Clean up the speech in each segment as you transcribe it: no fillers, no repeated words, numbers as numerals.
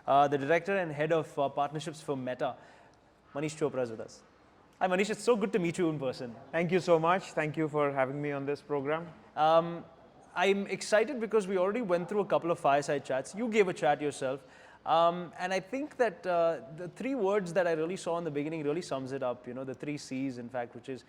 the director and head of partnerships for Meta. Manish Chopra is with us. Hi Manish, it's so good to meet you in person. Thank you so much. Thank you for having me on this program. I'm excited because we already went through a couple of fireside chats. You gave a chat yourself. And I think that the three words that I really saw in the beginning really sums it up, the three C's in fact, which is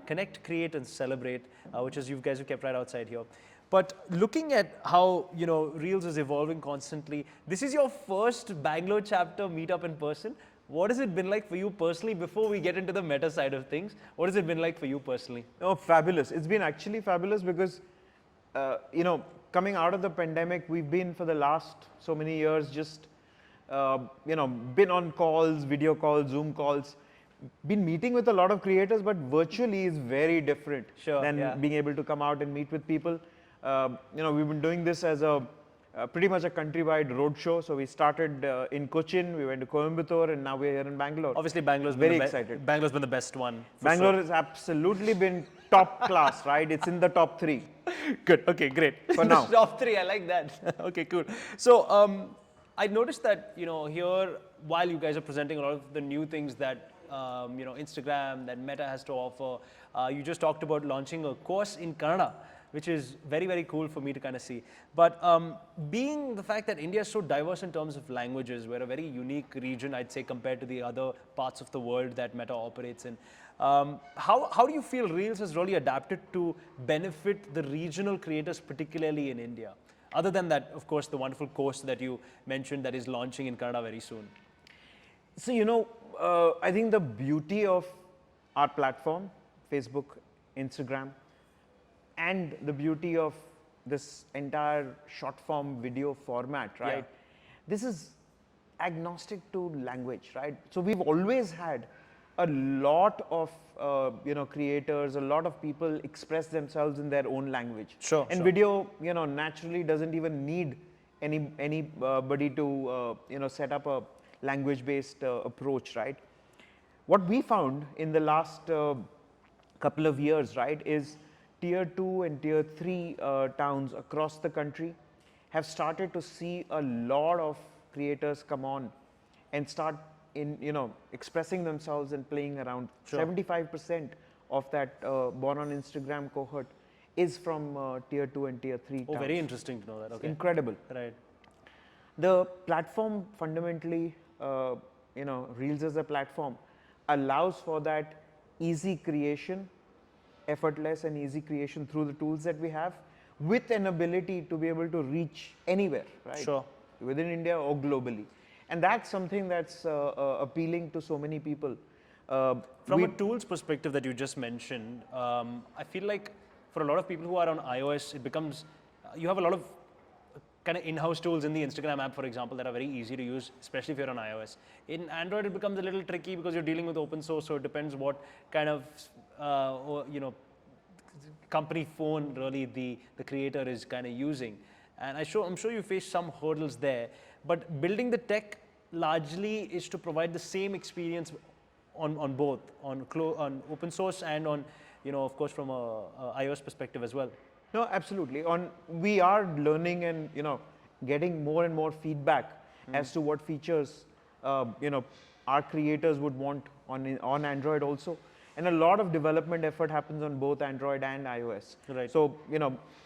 connect, create and celebrate, which is you guys have kept right outside here. But looking at how, Reels is evolving constantly, this is your first Bangalore chapter meetup in person. What has it been like for you personally before we get into the meta side of things? What has it been like for you personally? Oh, fabulous. It's been actually fabulous because, coming out of the pandemic, we've been for the last so many years just, been on calls, video calls, Zoom calls, been meeting with a lot of creators, but virtually is very different than being able to come out and meet with people. We've been doing this as pretty much a countrywide roadshow. So we started in Cochin, we went to Coimbatore, and now we're here in Bangalore. Obviously, Bangalore's very excited. Bangalore's been the best one. Bangalore has absolutely been top class, right? It's in the top 3. Good. Okay, great. For now. Top 3, I like that. Okay, cool. So I noticed that here, while you guys are presenting a lot of the new things that Instagram, that Meta has to offer, you just talked about launching a course in Kannada, which is very, very cool for me to kind of see. But being the fact that India is so diverse in terms of languages, we're a very unique region, I'd say, compared to the other parts of the world that Meta operates in. How do you feel Reels has really adapted to benefit the regional creators, particularly in India? Other than that, of course, the wonderful course that you mentioned that is launching in Kannada very soon. So, I think the beauty of our platform, Facebook, Instagram, and the beauty of this entire short form video format, right? Yeah. This is agnostic to language, right? So we've always had a lot of creators, a lot of people express themselves in their own language. Sure. And video, naturally doesn't even need anybody to set up a language-based approach, right? What we found in the last couple of years, right, is Tier 2 and Tier 3 towns across the country have started to see a lot of creators come on and start expressing themselves and playing around. Sure. 75% of that born on Instagram cohort is from Tier 2 and Tier 3 towns. Oh, very interesting to know that. Okay. Incredible. Right. The platform fundamentally, Reels as a platform allows for that easy creation, effortless and easy creation through the tools that we have, with an ability to be able to reach anywhere, right? Sure. Within India or globally. And that's something that's appealing to so many people. From a tools perspective that you just mentioned, I feel like for a lot of people who are on iOS, it becomes, you have a lot of kind of in-house tools in the Instagram app, for example, that are very easy to use, especially if you're on iOS. In Android, it becomes a little tricky because you're dealing with open source, so it depends what kind of, company phone really the creator is kind of using. And I'm sure you face some hurdles there, but building the tech largely is to provide the same experience on both, on open source and on, of course, from a iOS perspective as well. No, absolutely. We are learning and getting more and more feedback as to what features our creators would want on Android also. And a lot of development effort happens on both Android and iOS. Right. So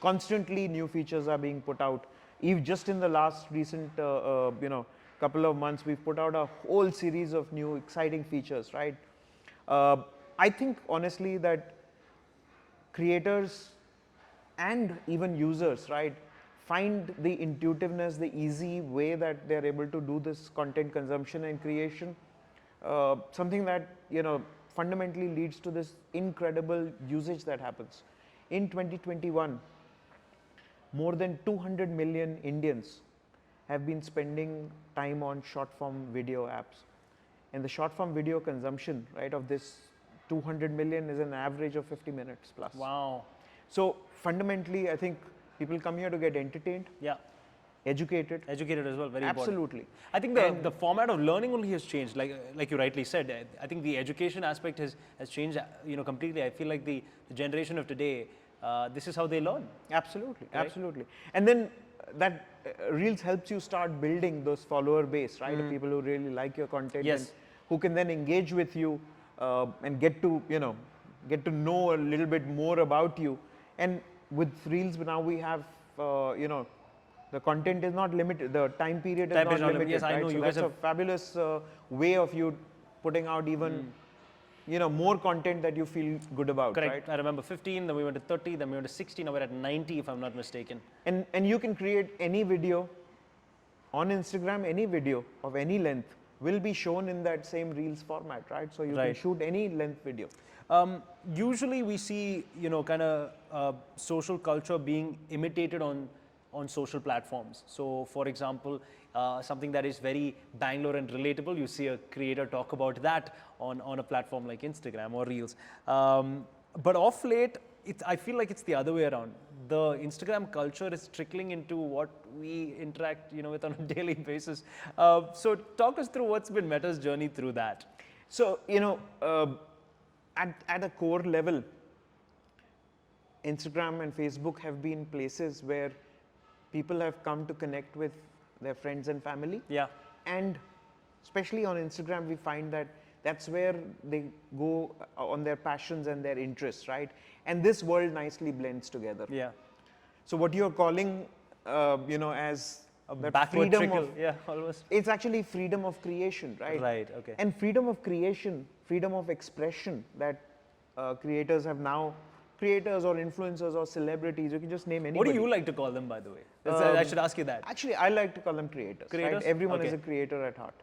constantly new features are being put out. Even just in the last recent couple of months, we've put out a whole series of new exciting features. Right. I think honestly that creators and even users, right, find the intuitiveness, the easy way that they're able to do this content consumption and creation, something that fundamentally leads to this incredible usage that happens. In 2021, more than 200 million Indians have been spending time on short form video apps, and the short form video consumption, right, of this 200 million is an average of 50 minutes plus. Wow. So fundamentally, I think people come here to get entertained, educated as well, very absolutely important. I think the format of learning only has changed, like you rightly said. I think the education aspect has changed completely. I feel like the generation of today, this is how they learn. Absolutely, right? Absolutely. And then that Reels helps you start building those follower base, right? The people who really like your content and Yes. who can then engage with you and get to know a little bit more about you. And with Reels now we have the content is not limited, the time period is Time not is not limited. limited, Yes, I right? know So you guys that's a have. fabulous way of you putting out even more content that you feel good about, Correct. right? I remember 15, then we went to 30, then we went to 60, now we're at 90 if I'm not mistaken. And you can create any video on Instagram, any video of any length will be shown in that same Reels format, right? So you can Right. shoot any length video. Usually we see, kind of social culture being imitated on social platforms. So, for example, something that is very Bangalore and relatable, you see a creator talk about that on a platform like Instagram or Reels. But off late, I feel like it's the other way around. The Instagram culture is trickling into what we interact, with on a daily basis. So, talk us through what's been Meta's journey through that. So, at a core level, Instagram and Facebook have been places where people have come to connect with their friends and family. Yeah. And especially on Instagram, we find that that's where they go on their passions and their interests, right? And this world nicely blends together. Yeah. So what you're calling, as A that backward freedom trickle. of, Yeah, almost. it's actually freedom of creation, right? Right, okay. And freedom of creation, freedom of expression that creators have now, creators or influencers or celebrities, you can just name anybody. What do you like to call them, by the way? I should ask you that. Actually, I like to call them creators. Creators? Right? Everyone is Okay. a creator at heart.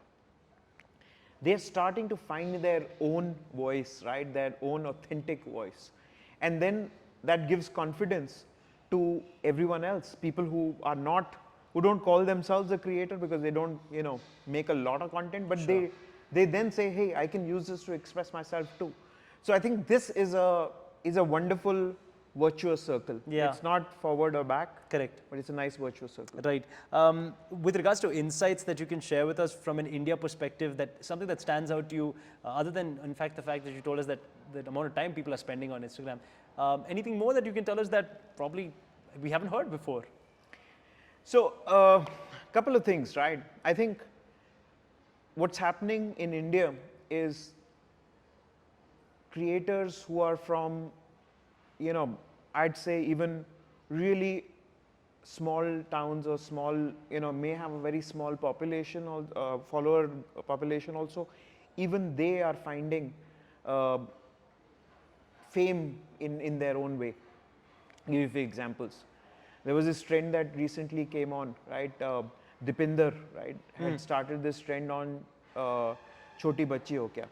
They're starting to find their own voice, right? Their own authentic voice. And then that gives confidence to everyone else. People who don't call themselves a creator because they don't, make a lot of content, but Sure. they then say, hey, I can use this to express myself too. So I think this is a wonderful virtuous circle. Yeah. It's not forward or back, Correct. but it's a nice virtuous circle. Right. With regards to insights that you can share with us from an India perspective, that something that stands out to you, other than in fact the fact that you told us that the amount of time people are spending on Instagram, anything more that you can tell us that probably we haven't heard before? So, a couple of things, right? I think what's happening in India is creators who are from, I'd say even really small towns or small, may have a very small population or follower population also, even they are finding fame in their own way. I'll give you a few examples. There was this trend that recently came on, right? Dipinder, right, had started this trend on Choti Bachchi Ho Kya.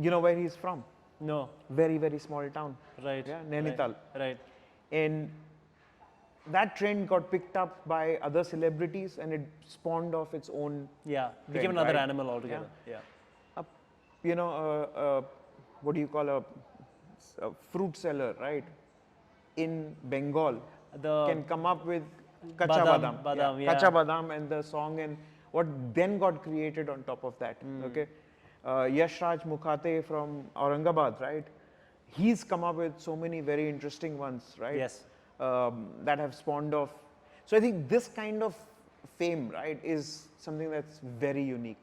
You know where he's from? No. Very, very small town. Right. Yeah, Nainital. Right. And that trend got picked up by other celebrities and it spawned off its own, Yeah. Became Trend, another right? animal altogether. Yeah. what do you call a fruit seller, right? In Bengal can come up with Kacha Badam. Badam, yeah. Kacha Badam and the song and what then got created on top of that. Okay. Yash Raj Mukhate from Aurangabad, right? He's come up with so many very interesting ones, right? Yes. That have spawned off. So I think this kind of fame, right, is something that's very unique.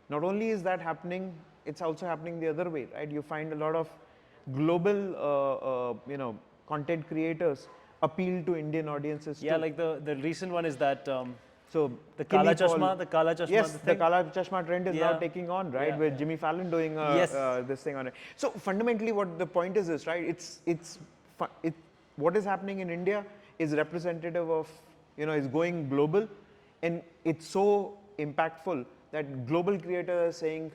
Not only is that happening, it's also happening the other way, right? You find a lot of global, content creators appeal to Indian audiences Yeah, too. like the recent one is that So the Kala Killy Paul- Chashma, the Kala Chashma. Yes, the the thing. Kala Chashma trend is now Yeah. taking on, right? Yeah, With yeah. Jimmy Fallon doing Yes. this thing on it. So fundamentally, what the point is right? What is happening in India is representative of, is going global, and it's so impactful that global creators are saying,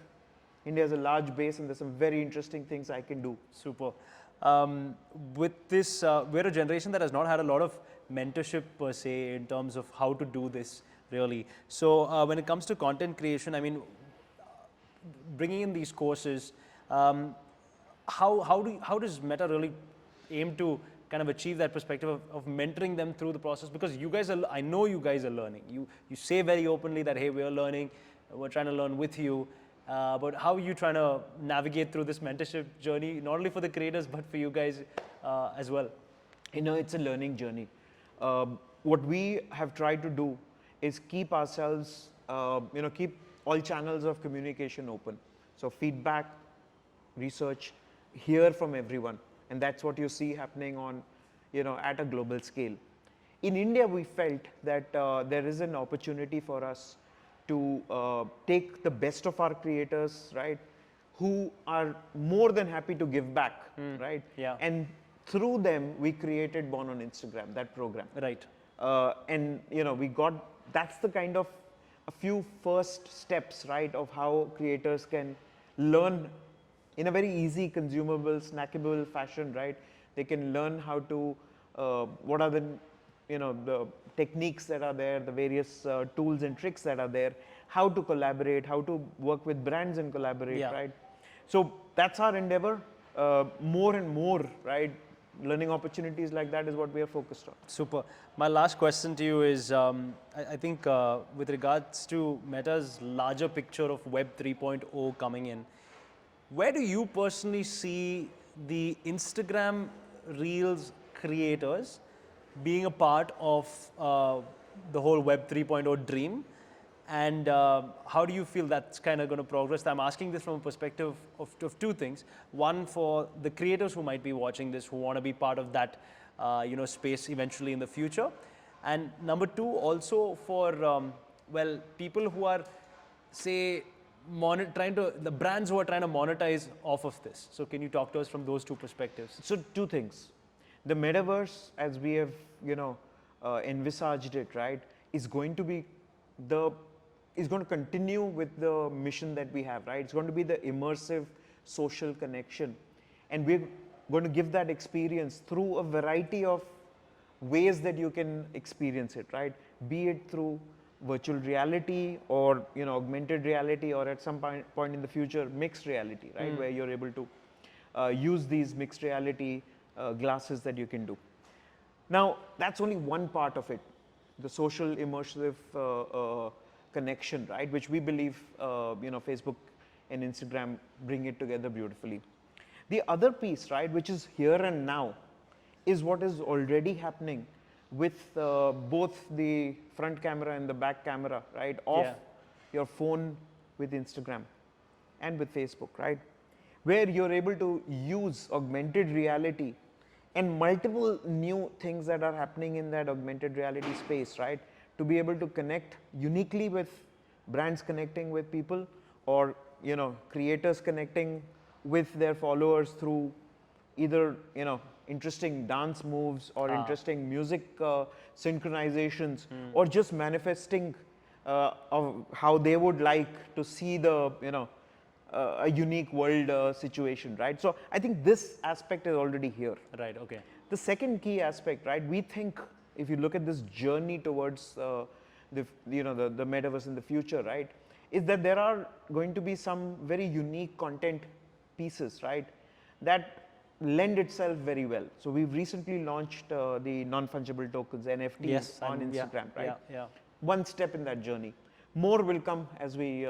India has a large base, and there's some very interesting things I can do. Super. With this, we're a generation that has not had a lot of mentorship per se in terms of how to do this really. So when it comes to content creation, I mean, bringing in these courses, how does Meta really aim to kind of achieve that perspective of mentoring them through the process? Because you guys are, I know you guys are learning. You say very openly that, hey, we're learning, we're trying to learn with you. But how are you trying to navigate through this mentorship journey, not only for the creators, but for you guys as well? It's a learning journey. what we have tried to do is keep ourselves, keep all channels of communication open. So feedback, research, hear from everyone, and that's what you see happening on, at a global scale. In India, we felt that there is an opportunity for us to take the best of our creators, right, who are more than happy to give back, right? Yeah. And through them, we created Born on Instagram, that program. Right. And we got, that's the kind of a few first steps, right, of how creators can learn in a very easy, consumable, snackable fashion, right? They can learn how to, what are the, the techniques that are there, the various tools and tricks that are there, how to collaborate, how to work with brands and collaborate, right? So that's our endeavor. More and more, right? Learning opportunities like that is what we are focused on. Super. My last question to you is, I think with regards to Meta's larger picture of Web 3.0 coming in, where do you personally see the Instagram Reels creators being a part of the whole Web 3.0 dream? And how do you feel that's kind of going to progress? I'm asking this from a perspective of two things. One, for the creators who might be watching this, who want to be part of that space eventually in the future. And number two, also for, people who are, say, the brands who are trying to monetize off of this. So can you talk to us from those two perspectives? So two things. The metaverse, as we have, envisaged it, right, is going to be is going to continue with the mission that we have, right? It's going to be the immersive social connection. And we're going to give that experience through a variety of ways that you can experience it, right? Be it through virtual reality or, augmented reality, or at some point in the future, mixed reality, right? Where you're able to use these mixed reality glasses that you can do. Now, that's only one part of it, the social immersive connection, right? Which we believe, Facebook and Instagram bring it together beautifully. The other piece, right, which is here and now, is what is already happening with both the front camera and the back camera, right, of your phone with Instagram and with Facebook, right? Where you're able to use augmented reality and multiple new things that are happening in that augmented reality space, right? To be able to connect uniquely with brands, connecting with people, or creators connecting with their followers through either interesting dance moves or interesting music synchronizations, or just manifesting of how they would like to see the a unique world situation, right? So I think this aspect is already here. Right. Okay. The second key aspect, right? We think if you look at this journey towards the metaverse in the future, right, is that there are going to be some very unique content pieces, right, that lend itself very well. So we've recently launched the non-fungible tokens, NFTs, on Instagram, right? Yeah. One step in that journey. More will come as we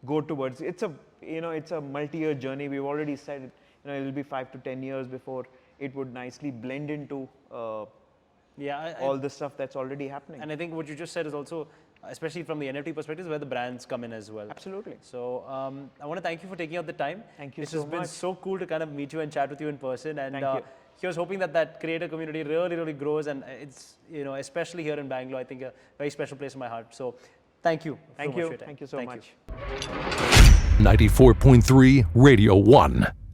go towards. It's a multi-year journey. We've already said it'll be 5 to 10 years before it would nicely blend into all the stuff that's already happening. And I think what you just said is also, especially from the NFT perspective, is where the brands come in as well. Absolutely. So I want to thank you for taking out the time. Thank you This so has been much. so cool to kind of meet you and chat with you in person. And Thank you. here's hoping that creator community really grows, and it's especially here in Bangalore, I think a very special place in my heart. So thank you. Thank you so much. 94.3 Radio 1.